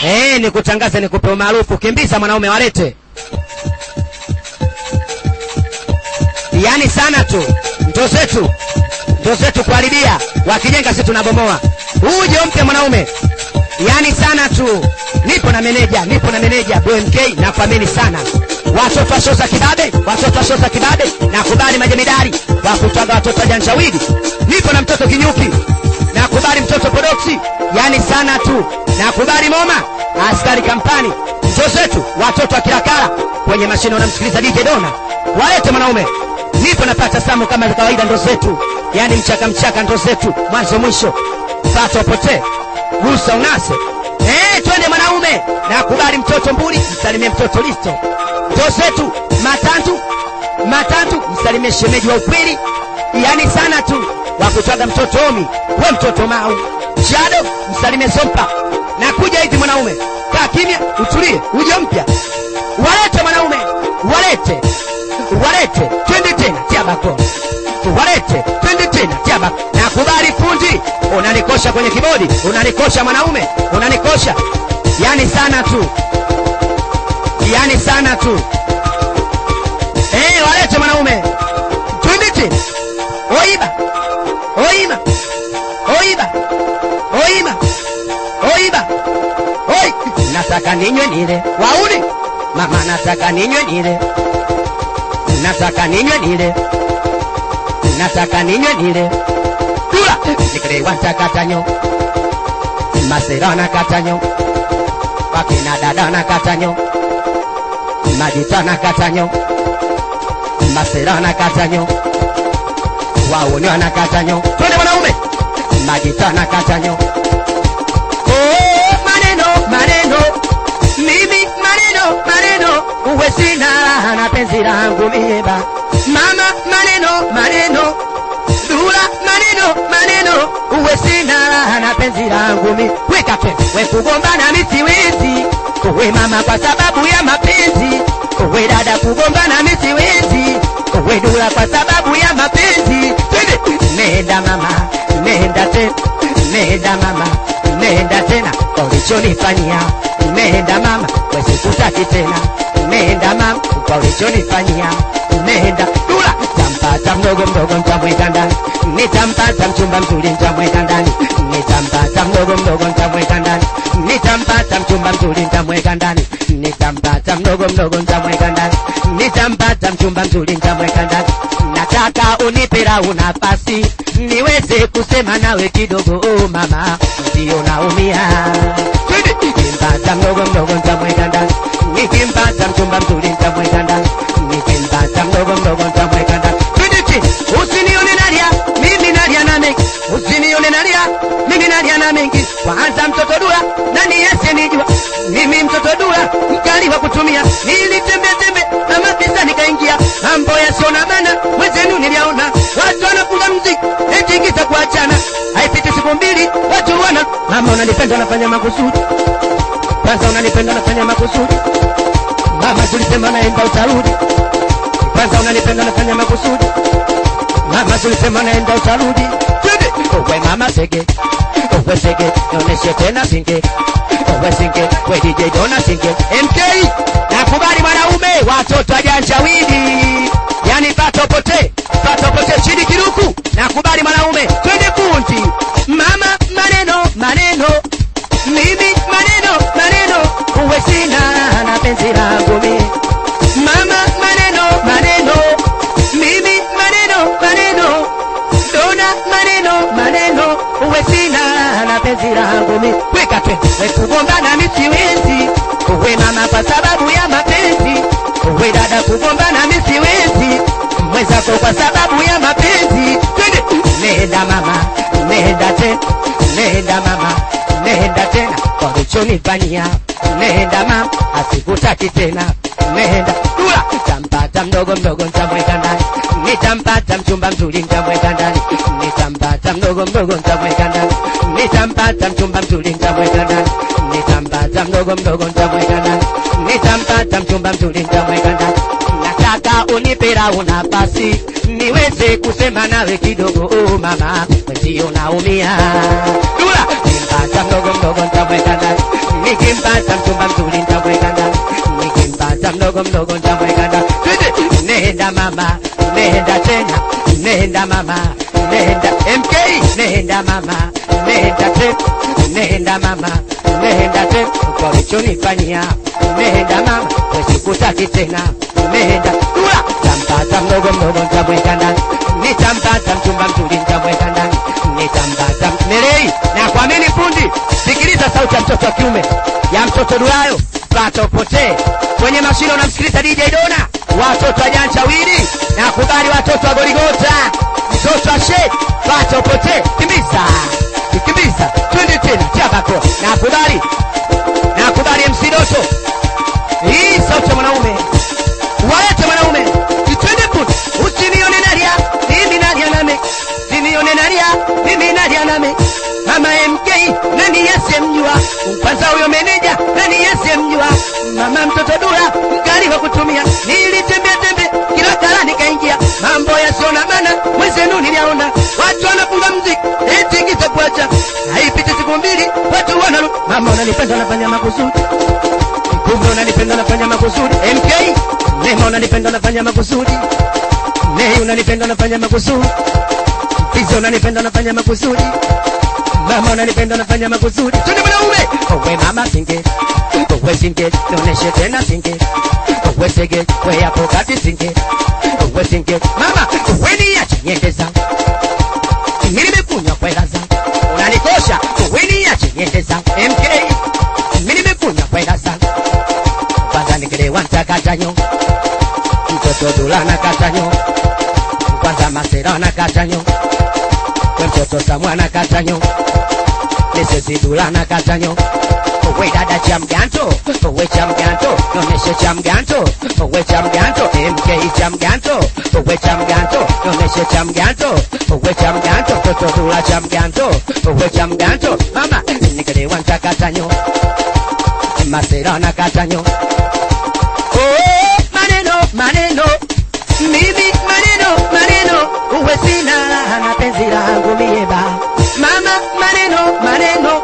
Nikutangaze nikupe maarufu. Kimbiza mwanaume, walete. Yani sana tu. Ndo zetu kuharibia. Wakijenga sisi tunabomoa. Uje mpe mwanaume. Yani sana tu. Nipo na meneja BMK na kuamini sana. Watoto wa Shoza Kibabe na kubali majemidari. Wakutaga watoto wa Janshawidi. Nipo na mtoto Kinyuki. Na kubali mtoto Podoksi. Yani sana tu. Na kubali Moma. Askari Kampani. Zetu watoto wa Kilakala. Kwenye mashine wanamsikiliza DJ Dona. Walete mwanaume. Nipo napata samu kama kawaida, ndo zetu. Yani mchaka ndo zetu. Mwanzo mwisho. Fata upote. Gusa unase. Twende mwanaume. Na kubali mtoto Mburi. Msalimie mtoto Listo. Ndo zetu. Matantu. Msalimie shemeji wa ukweli. Yani sana tu. Wakutwaga mtoto Omi. We mtoto Mau. Shadow. Msalimie Zompa. Na kuja hivi mwanaume. Kaa kimya. Utulie. Uje mpya. Walete mwanaume. Walete. Twende tena. Tia bako. Walete. Twende tena. Tia bako. Na kubali fundi. Unanikosha kwenye kibodi. Unanikosha mwanaume. Unanikosha. Yani sana tu. Walete mwanaume. Twende tena. Oiba. Oi. Nataka ninywe nile. Wauni. Mama nataka ninywe nile. Dula. Nikrewa katanyo. Maserana katanyo. Wakina dada na katanyo. Majitana katanyo. Maserana katanyo. Wauni wana katanyo. Twende mwanaume. Majitana katanyo. Maneno. Mimi maneno. Uwe sina na penzi langu mieba. Mama maneno. Dula maneno. Uwe sina na penzi langu mi. Weka tena. We kugombana misiwezi. Uwe mama kwa sababu ya mapenzi. Uwe dada kugombana misiwezi. Uwe Dula kwa sababu ya mapenzi. Nenda mama. Nenda mama. Nenda tena. Ulichonifanyia. Nenda mama. Wewe sikutaki tena. Nenda mama. Ulichonifanyia. Nenda. Dula. Tampata mdogo nitamweka ndani. Nitampata mchumba mzuri nitamweka ndani. Nitampata mdogo nitamweka ndani. Nitampata mchumba mzuri nitamweka ndani. Nitampata mdogo nitamweka ndani. Nitampata mchumba mzuri nitamweka ndani. Nataka unipe nafasi niweze kusema nawe kidogo mama. Ndio naumia. Nikimpata mdogo nitamweka ndani. Nikimpata mchumba mzuri nitamweka ndani. Nikimpata mdogo nitamweka ndani. Usinione nalia, mimi nalia na mengi. Usinione nalia, mimi nalia na mengi. Kwanza mtoto Dula, nani yese nijua. Mimi mtoto Dula, mkali wa kutumia. Nilitembe na mapesa nikaingia. Mambo yasiona maana, wenzenu niliona. Watu wanakula muziki, eti ngita kuachana. Haipiti siku mbili, watu wana. Mama unanipenda nafanya makusudi. Kwanza unanipenda nafanya makusudi. Mama tulisema naenda utarudi. Kwanza unanipenda nafanya makusudi. Mama tulisema naenda utarudi. Uwe mama sege. Uwe sege. Nioneshe tena singe. Uwe singe. We DJ Dona singe. MK. Nakubali mwanaume. Watoto wa Janshawidi. Yani pato pote chini kiruku. Nakubali mwanaume. Twende fundi. Mama maneno. Mimi maneno. Uwe sina na penzi langu mimi. Mama maneno. Mimi maneno. Dona maneno. Uwe sina na penzi langu mimi. Weka tena. We kugombana misiwezi. Uwe mama kwa sababu ya mapenzi. Uwe dada kugombana misiwezi. Mwenzako kwa sababu ya mapenzi. Nenda mama. Nenda mama. Nenda tena. Kwa ulichonifanyia. Nenda mama. Asikutaki tena. Nenda. Dula. Nitampata mdogo nitamweka ndani. Nitampata mchumba mzuri nitamweka ndani. Nitampata mdogo nitamweka ndani. Nitampata mchumba mzuri nitamweka ndani. Nitampata mdogo nitamweka ndani. Nitampata mchumba mzuri nitamweka ndani. Nataka unipe nafasi niweze kusema nawe kidogo mama. Ndio naumia. Dula. Nikimpata mdogo nitamweka ndani. Nikimpata mdogo mdogo nitamweka ndani. Nenda mama, nenda tena, nenda mama, nenda MK, nenda mama, nenda tena, nenda mama, nenda tena, kwa ulichonifanyia, nenda mama, sikutaki tena, nenda dula, tampata mdogo mdogo nitamweka ndani, nitampata mchumba mzuri nitamweka ndani, nitampata Nerei na kwa nini fundi, sikiliza sauti ya mtoto wa kiume ya mtoto Dulayo, pata upotee kwenye mashine unamsikiliza DJ Dona, watoto wa Janja Wili na kubali watoto wa Goligota, mtoto wa Sheikh, pata upotee, kimbiza, kimbiza, twende tena, chabako, na kubali MC Doto, hii sauti ya mwanaume, walete mwanaume, twende puti, usinione nalia, mimi nalia name, usinione nalia, mimi nalia name, mama MK, nani yasemjua, kwanza huyo meneja, nani yasemjua, mama mtoto Dula, mkali wa kutumia, nilitembea kila kala nikaingia, mambo yasiona maana, mwezenu niliaona, watu wanapunga mziki, eti kitakuacha, haipiti siku mbili, watu wanaru, mama unanipenda nafanya makusudi, kumbe unanipenda nafanya makusudi, MK, Nema unanipenda nafanya makusudi, Nei unanipenda nafanya makusudi, Fizo unanipenda nafanya makusudi, mama unanipenda nafanya makusudi, twende mwanaume, owe mama singe, owe singe, noneshe tena singe, owe sege, we hapo kati singe, owe singe, mama, owe niache niende zangu, nimekunywa kwa hela zangu, unanikosha, owe niache niende zangu, MK, nimekunywa kwa hela zangu, kwanza nikelewa nitakatanyo, mtoto Dula na katanyo, kwanza Masera na katanyo, mtoto Samwa na katanyo, Nesesi Dula na katanyo, owe dada chamganto, owe chamganto, noneshe chamganto, owe chamganto, MK chamganto, owe chamganto, noneshe chamganto, owe chamganto, mtoto Dula chamganto, owe chamganto, mama, nikelewa nitakatanyo, Masera na katanyo, maneno, mimi maneno, uwe sina na penzi langu mieba, mama maneno,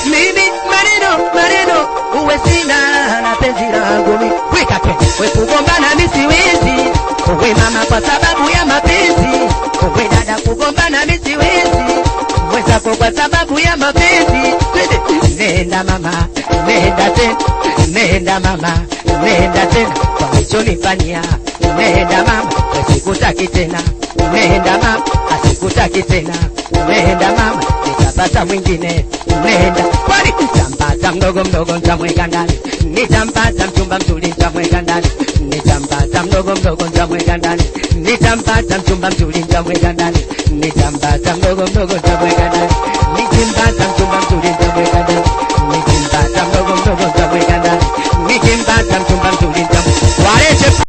mimi maneno, uwe sina na penzi langu mi, weka penzi, we kugombana misiwezi, uwe mama kwa sababu ya mapenzi, uwe dada kugombana misiwezi, uwe zako kwa sababu ya mapenzi, nenda mama, nenda tena, nenda mama, nenda tena, kwa ulichonifanyia, nenda mama, sikutaki tena, nenda mama, asikutaki tena, nenda mama, nitapata mwingine, nenda, kwani nitampata mdogo mdogo nitamweka ndani, nitampata mchumba mzuri nitamweka ndani, nitampata mdogo mdogo nitamweka ndani, nitampata mchumba mzuri nitamweka ndani, nitampata mdogo mdogo nitamweka ndani,